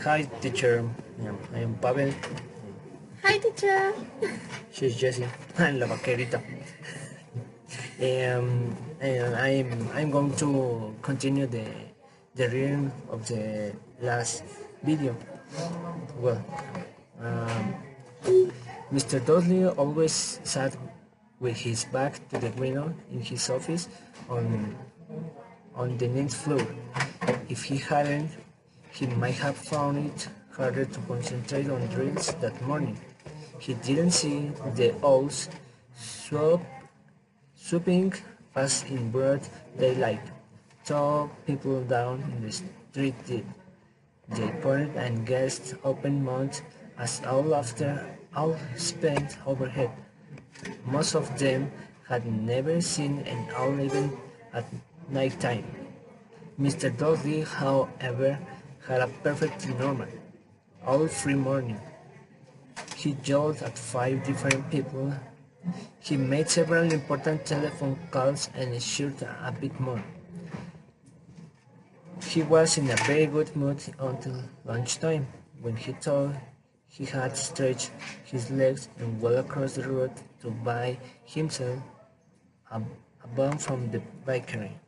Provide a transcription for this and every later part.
Hi, teacher. I am Pavel. Hi, teacher. She's Jessie. La vaquerita. And I'm going to continue the reading of the last video. Well, um, Mr. Dudley always sat with his back to the window in his office on the ninth floor. If he hadn't, he might have found it harder to concentrate on drills that morning. He didn't see the owls swooping past in broad daylight. Saw people down in the street did. They pointed and gazed open-mouthed as all spent overhead. Most of them had never seen an owl even at night time. Mr. Dudley, however, had a perfectly normal, all-free morning. He yelled at 5 different people. He made several important telephone calls and issued a bit more. He was in a very good mood until lunchtime, when he thought he had stretched his legs and walked across the road to buy himself a bun from the bakery.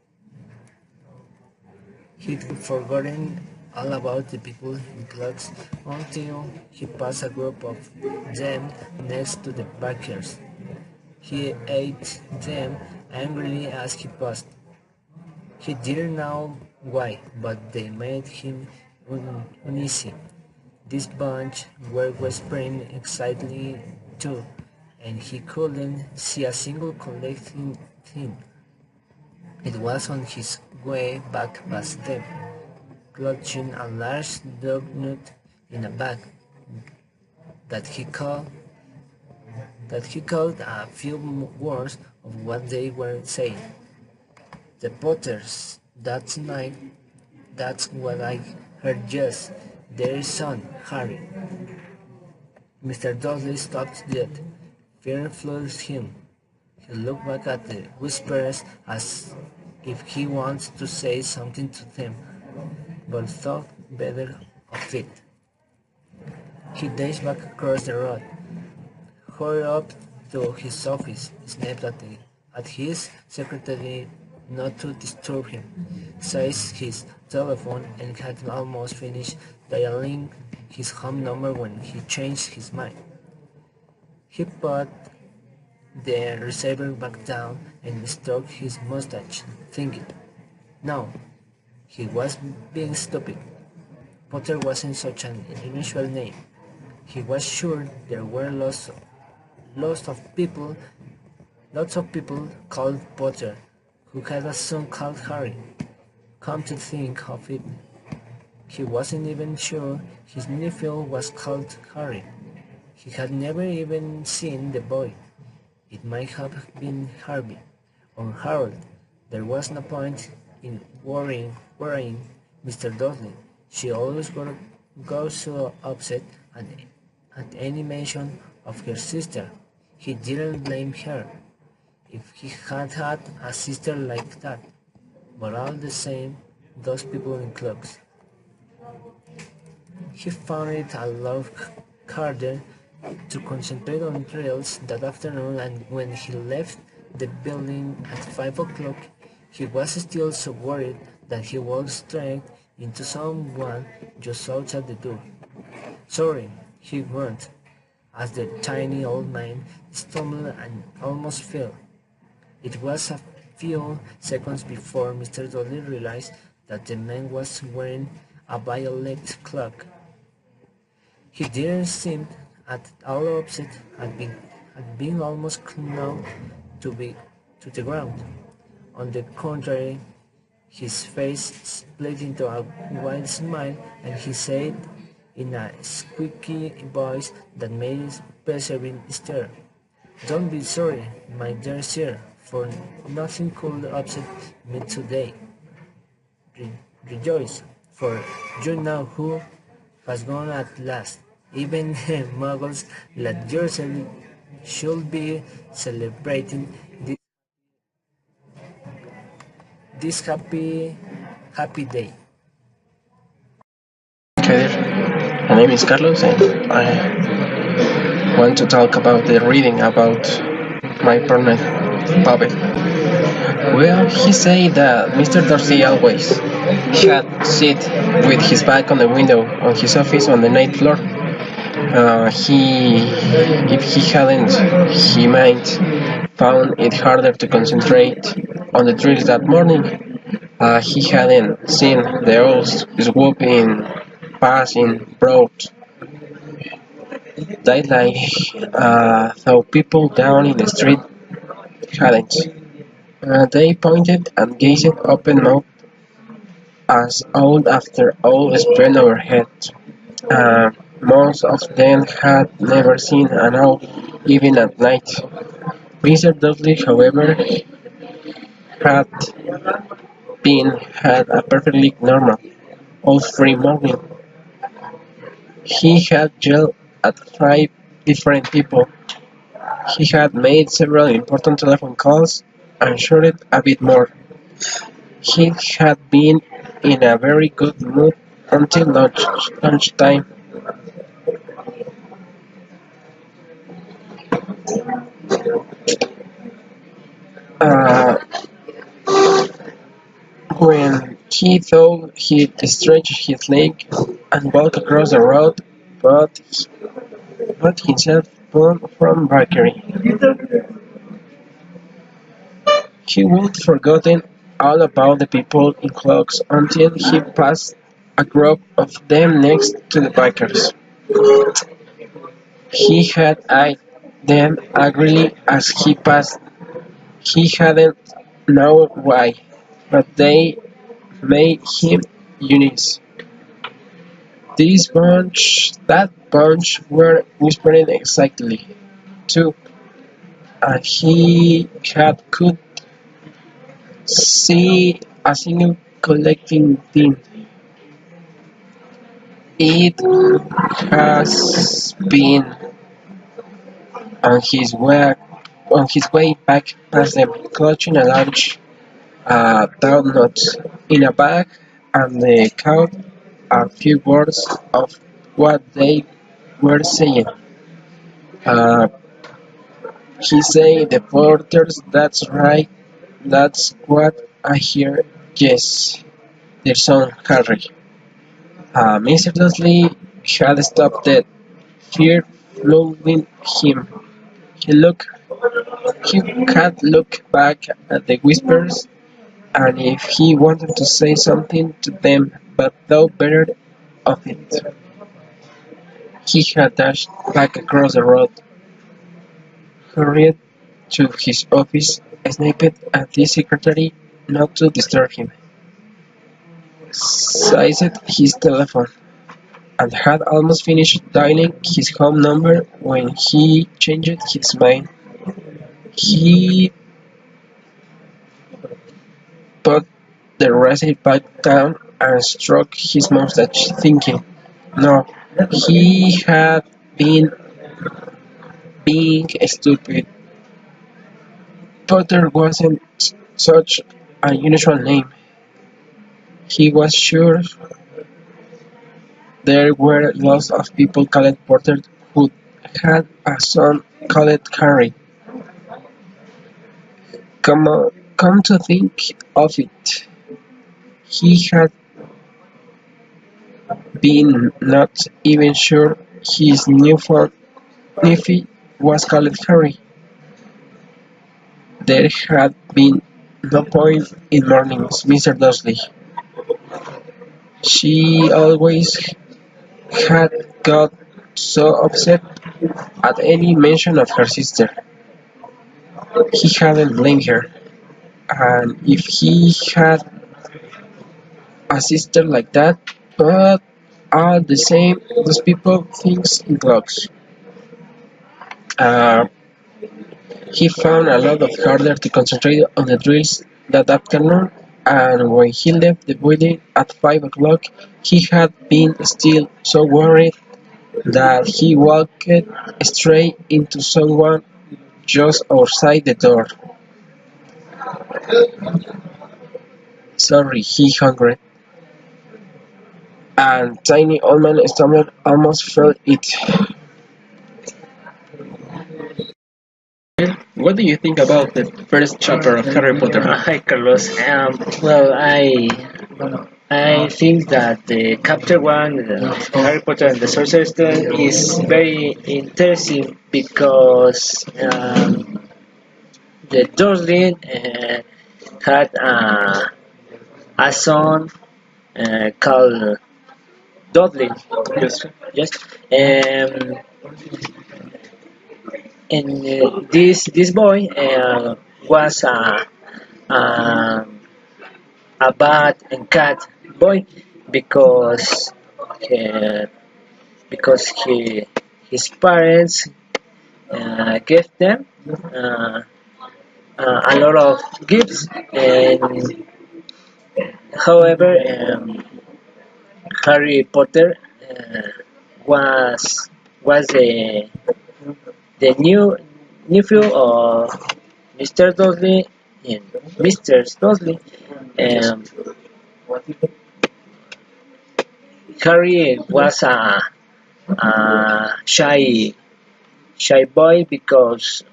He'd forgotten all about the people in clocks until he passed a group of them next to the bakers. He ate them angrily as he passed. He didn't know why, but they made him uneasy. This bunch were whispering excitedly too, and he couldn't see a single collecting thing. It was on his way back past them, clutching a large dog nut in a bag, that he caught a few words of what they were saying. The Potters, that night, that's what I heard, just their son, Harry. Mr. Dudley stopped dead. Fear flooded him. He looked back at the whisperers as if he wanted to say something to them, but thought better of it. He dashed back across the road, hurried up to his office, snapped at his secretary not to disturb him, seized his telephone, and had almost finished dialing his home number when he changed his mind. He put the receiver back down and stroked his mustache, thinking, no, he was being stupid. Potter wasn't such an unusual name. He was sure there were lots of people called Potter who had a son called Harry. Come to think of it, he wasn't even sure his nephew was called Harry. He had never even seen the boy. It might have been Harvey or Harold. There was no point in worrying Mr. Dudley. She always got so upset at any mention of her sister. He didn't blame her if he had had a sister like that, but all the same, those people in cloaks. He found it a lot harder to concentrate on drills that afternoon, and when he left the building at 5 o'clock, he was still so worried that he walked straight into someone just outside the door. Sorry, he groaned, as the tiny old man stumbled and almost fell. It was a few seconds before Mr. Dudley realized that the man was wearing a violet cloak. He didn't seem at all upset at being almost knocked to the ground. On the contrary, his face split into a wide smile, and he said in a squeaky voice that made his perseverance stir, "Don't be sorry, my dear sir, for nothing could upset me today. Rejoice, for you know who has gone at last. Even muggles like yourself should be celebrating this happy day." ¿Qué? name is Carlos, and I want to talk about the reading about my partner puppet. Well, he said that Mr. Darcy always had sit with his back on the window on his office on the ninth floor. If he hadn't, he might found it harder to concentrate on the drills that morning. He hadn't seen the owls swooping past in broad daylight, though people down in the street hadn't. They pointed and gazed open-mouthed as owl after owl spread overhead. Most of them had never seen an owl, even at night. Mr. Dudley, however, had had a perfectly normal, all-free morning. He had yelled at 5 different people. He had made several important telephone calls and shouted a bit more. He had been in a very good mood until lunchtime. Uh, when he thought he'd stretch his leg and walk across the road, but himself from bakery. He would forgotten all about the people in cloaks until he passed a group of them next to the bikers. He had eyed them angrily as he passed. He hadn't known why, but they made him uneasy. That bunch were whispering excitedly, too, and he could see a single collecting thing. It has been on his way back past them, clutching a large doughnut in a bag, and they caught a few words of what they were saying. Uh, he said, "The porters, that's right, that's what I hear, yes, their son Harry." Mr. Dudley had stopped dead, fear flooding him. He looked He had looked back at the whispers, and if he wanted to say something to them, but thought better of it, he had dashed back across the road, hurried to his office, snapped at the secretary not to disturb him, seized his telephone, and had almost finished dialing his home number when he changed his mind. He put the receipt back down and stroked his mustache, thinking, no, he had been being stupid. Potter wasn't such a unusual name. He was sure there were lots of people called Potter who had a son called Harry. Come to think of it, he had been not even sure his nephew was called Harry. There had been no point in mornings, Mr. Dursley. She always had got so upset at any mention of her sister. He hadn't blamed her, and if he had a sister like that, but all the same, those people thinks in clocks. Uh, he found a lot of harder to concentrate on the drills that afternoon, and when he left the building at 5 o'clock, he had been still so worried that he walked straight into someone just outside the door. Sorry, he hungry. and tiny old man stumbled almost fell it. What do you think about the first chapter of Harry Potter? Hi, Carlos. Well, I think that the chapter one, Harry Potter and the Sorcerer's Stone, is very interesting because the Dursley had a son called Dudley. Yes. Yes, um, and this boy was a a bad and cat boy because uh, he his parents gave them uh, a lot of gifts, and however Harry Potter was the nephew of Mr. Dursley and Mr. Dursley. Um, Harry was a shy boy because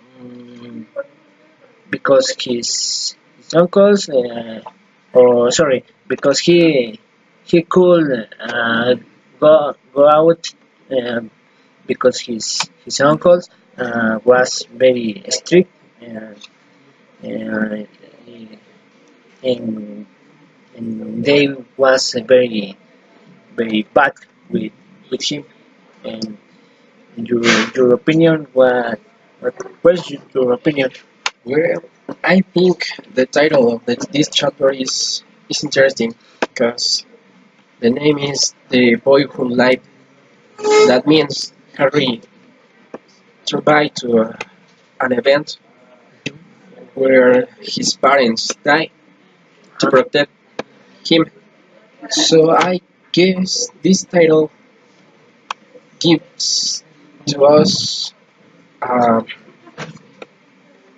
his uncles or sorry because he could go out because his uncles was very strict uh, and they was very bad with him. And your your opinion, what's your opinion? Well, I think the title of this chapter is interesting because the name is The Boy Who Lied. That means Harry survived to an event where his parents died to protect him. So I guess this title gives to us uh,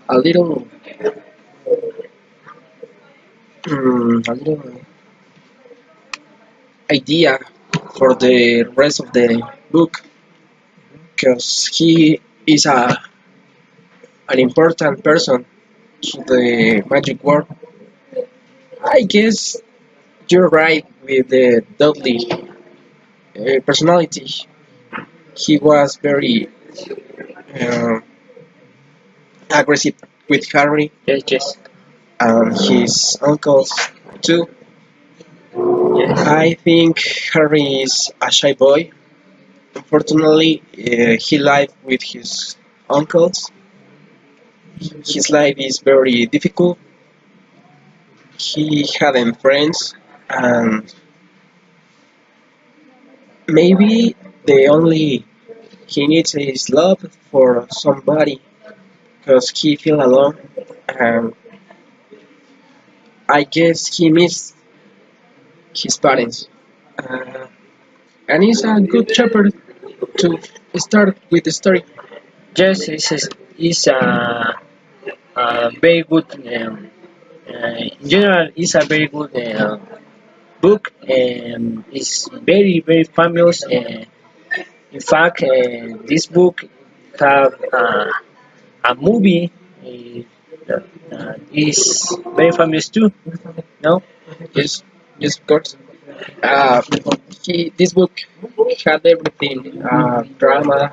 a little a little idea for the rest of the book because he is an important person to the magic world. I guess you're right with the Dudley personality. He was very uh, aggressive with Harry Yes, yes, and his uncles too. yes, I think Harry is a shy boy. Unfortunately, he lived with his uncles. His life is very difficult. He hadn't friends, and maybe the only he needs is love for somebody because he feel alone. And I guess he missed his parents. Uh, and he's a good shepherd to start with the story. yes. It's a very good. In general, it's a very good book. It's very famous. In fact, this book have a movie that is very famous too. No? Yes, yes, of course. Uh, this book had everything: drama,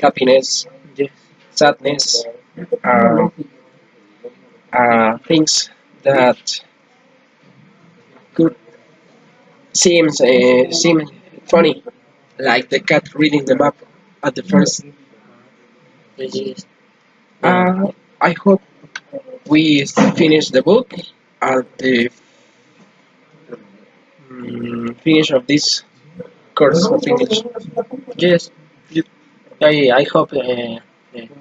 happiness, Yes. sadness, uh, things that could seem funny, like the cat reading the map at the first. Yes. Yes. Yeah. I hope we finish the book at the finish of this course of English. Yes. I hope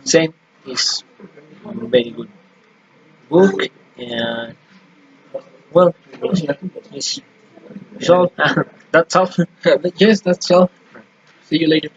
same is very good book. And well, it's all. That's all. Yes, that's all. See you later.